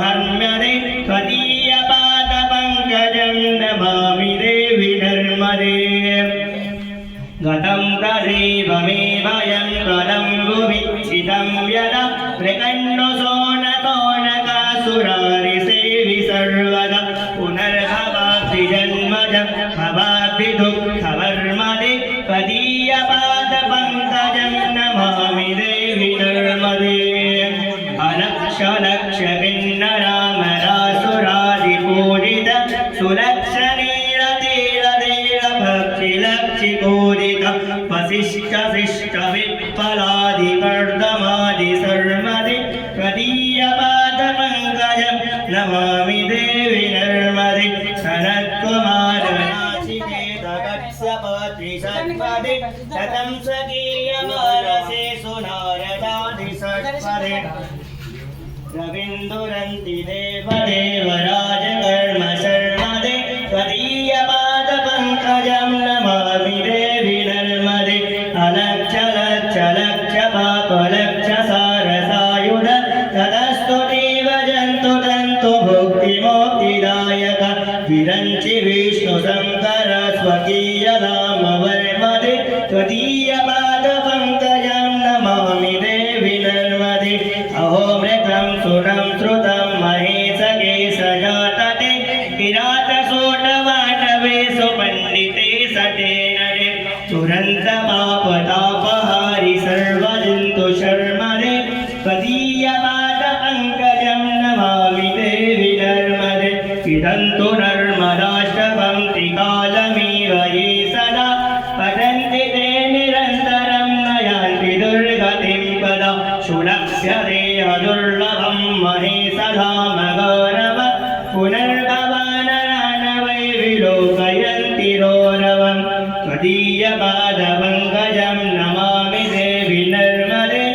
हर्म्यदे त्वदीयपादपङ्कजं नमामि देवि नर्मदे गतं तदेवमेवयं पदं भुविच्छिदं यदा मृगण्डसोनतोनकासुरारिसेवि सर्वदा पुनर्भवाब्धि जन्मजं भवाब्धि दुःखवर्मदे त्वदीयपादपङ्कजं नमामि देवि नर्मदे अलक्ष लक्ष किन्नरामरासुरादिपूजित सुलक्षणीरतीरतीरभक्षिलक्षिपूजित वसिष्ठशिष्टविप्पलादिकर्दमादि सर्मदे त्वदीयपादपङ्कजं नमामि देवि नर्मदे सनत्कुमारनाचिकेतकत्सपत्रिसत्पदे शतं स्वकीयमानसे सुनारदादिसत्पदे रविन्दुरन्ति देवदेवराजकर्म शर्मदे त्वदीयपादपङ्कजं नमामि देवि नर्मदे अलक्ष लक्ष लक्ष पापलक्ष सारसायुध ततस्तुतीव जन्तु तन्तु भुक्तिमोक्तिदायक विरञ्चि विष्णुशङ्कर स्वकीयधाम वर्मदे त्वदीयपादपङ्कजं नमामि देवि नर्मदे अहो मृतं सुरं श्रुतं महेशकेशजातते किरातसोटवाटवे सुपण्डिते सटे नरे सुरन्तपापतापहारि सर्वजन्तु शर्मदे त्वदीयपादपङ्कजं नमामि देवि नर्मदे इदन्तु नर्मदाष्टकं त्रिकालमिव ये सदा पठन्ति ते निरन्तरं नयान्ति दुर्गतिं पदा शुलक्ष्यते दुर्लभं महेशधाम गौरव पुनर्भवानरानवै विलोकयन्ति रौरवं त्वदीयपादपङ्कजं नमामि देवि नर्मदे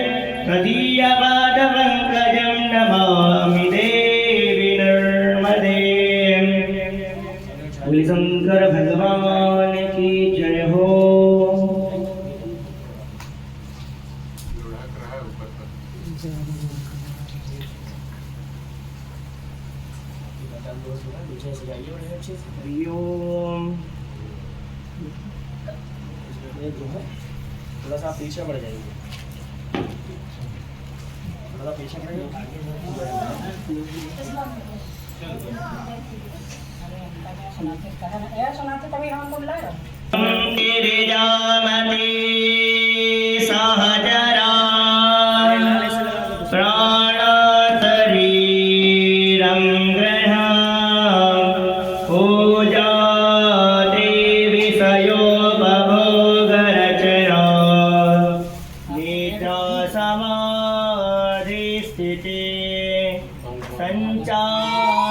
त्वदीयपादपङ्कजं नमामि देवि नर्मदे। बोले शंकर भगवान की जय हो। हरिओम। थोड़ा सा पीछे पड़ जाएंगे, थोड़ा पीछे पड़ेंगे। गिरिजामते सहजरा प्राणशरीरं गृह्णामि पूजा देवी सयोपभोगरचना निद्रासमाधिस्थिते सञ्चार